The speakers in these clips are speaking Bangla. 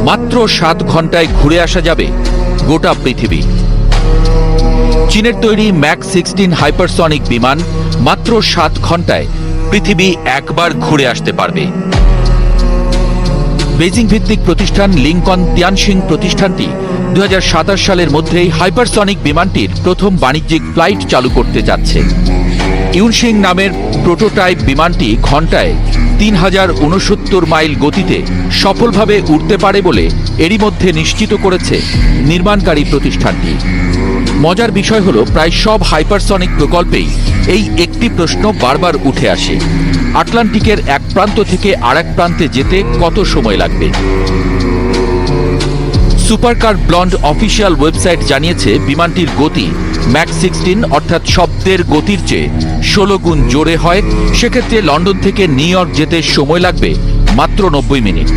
মাত্র 7 ঘন্টায় ঘুরে আসা যাবে গোটা পৃথিবী। চীনের তৈরি ম্যাক 16 হাইপারসনিক বিমান মাত্র 7 ঘন্টায় পৃথিবী একবার ঘুরে আসতে পারবে। বেজিং ভিত্তিক প্রতিষ্ঠান লিংকন তিয়ানশিং প্রতিষ্ঠানটি 2027 সালের মধ্যেই হাইপারসনিক বিমানটির প্রথম বাণিজ্যিক ফ্লাইট চালু করতে যাচ্ছে। ইউনশিং নামের প্রোটোটাইপ বিমানটি ঘন্টায় 3069 মাইল গতিতে সফলভাবে উড়তে পারে বলে এরই মধ্যে নিশ্চিত করেছে নির্মাণকারী প্রতিষ্ঠানটি। মজার বিষয় হল, প্রায় সব হাইপারসনিক প্রকল্পেই এই একটি প্রশ্ন বারবার উঠে আসে: আটলান্টিকের এক প্রান্ত থেকে আরেক প্রান্তে যেতে কত সময় লাগবে? সুপারকার ব্লন্ড অফিসিয়াল ওয়েবসাইট জানিয়েছে, বিমানটির গতি ম্যাক 16 অর্থাৎ শব্দের গতির চেয়ে 16 গুণ জোরে হয়। সেক্ষেত্রে লন্ডন থেকে নিউ ইয়র্ক যেতে সময় লাগবে মাত্র 90 মিনিট।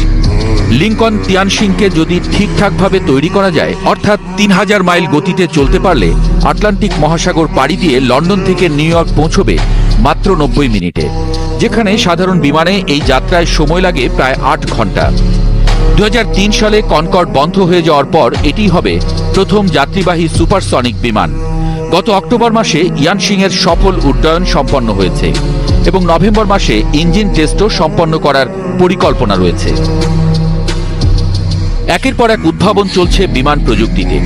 লিংকন তিয়ানশিংকে যদি ঠিকঠাকভাবে তৈরি করা যায়, অর্থাৎ 3000 মাইল গতিতে চলতে পারলে আটলান্টিক মহাসাগর পাড়ি দিয়ে লন্ডন থেকে নিউ ইয়র্ক পৌঁছবে মাত্র 90 মিনিটে, যেখানে সাধারণ বিমানে এই যাত্রায় সময় লাগে প্রায় 8 ঘন্টা। 2003 সালে কনকর্ড বন্ধ হয়ে যাওয়ার পর এটি হবে প্রথম যাত্রীবাহী সুপারসনিক বিমান। গত অক্টোবর মাসে ইয়ানশিংয়ের সফল উড্ডয়ন সম্পন্ন হয়েছে এবং নভেম্বর মাসে ইঞ্জিন টেস্টও সম্পন্ন করার পরিকল্পনা রয়েছে। একের পর এক উদ্ভাবন চলছে বিমান প্রযুক্তিতে।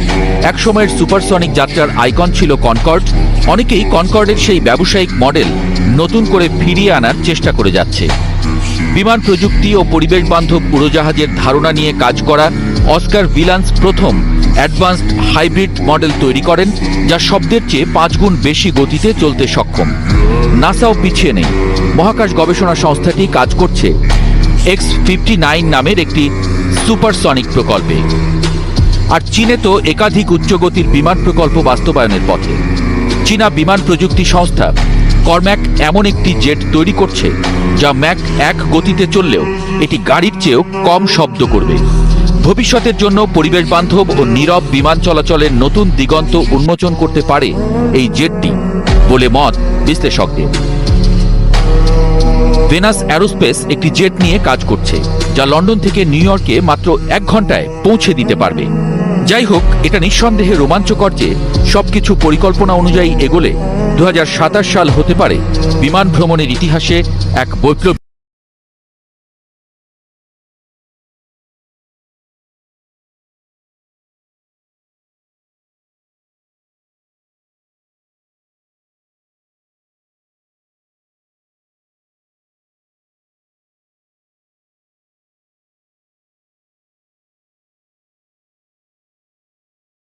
একসময়ের সুপারসনিক যাত্রার আইকন ছিল কনকর্ড। অনেকেই কনকর্ডের সেই ব্যবসায়িক মডেল নতুন করে ফিরিয়ে আনার চেষ্টা করে যাচ্ছে। বিমান প্রযুক্তি ও পরিবেশ বান্ধব উড়োজাহাজের ধারণা নিয়ে কাজ করা অস্কার ভিলান্স প্রথম অ্যাডভান্সড হাইব্রিড মডেল তৈরি করেন, যা শব্দের চেয়ে 5 গুণ বেশি গতিতে চলতে সক্ষম। নাসাও পিছিয়ে নেই। মহাকাশ গবেষণা সংস্থাটি কাজ করছে X-59 নামের একটি সুপারসনিক প্রকল্পে। আর চীনে তো একাধিক উচ্চগতির বিমান প্রকল্প বাস্তবায়নের পথে। চীনা বিমান প্রযুক্তি সংস্থা কর্ম্যাক এমন একটি জেট তৈরি করছে যা ম্যাক 1 গতিতে চললেও এটি গাড়ির চেয়েও কম শব্দ করবে। ভবিষ্যতের জন্য পরিবেশ বান্ধব ও নীরব বিমান চলাচলের নতুন দিগন্ত উন্মোচন করতে পারে এই জেটটি বলে মত বিশ্লেষকদের। ভেনাস অ্যারোস্পেস একটি জেট নিয়ে কাজ করছে, যা লন্ডন থেকে নিউ ইয়র্কে মাত্র 1 ঘন্টায় পৌঁছে দিতে পারবে। যাই হোক, এটা নিঃসন্দেহে রোমাঞ্চকর যে সবকিছু পরিকল্পনা অনুযায়ী এগোলে 2027 সাল হতে পারে বিমান ভ্রমণের ইতিহাসে এক বৈপ্লব।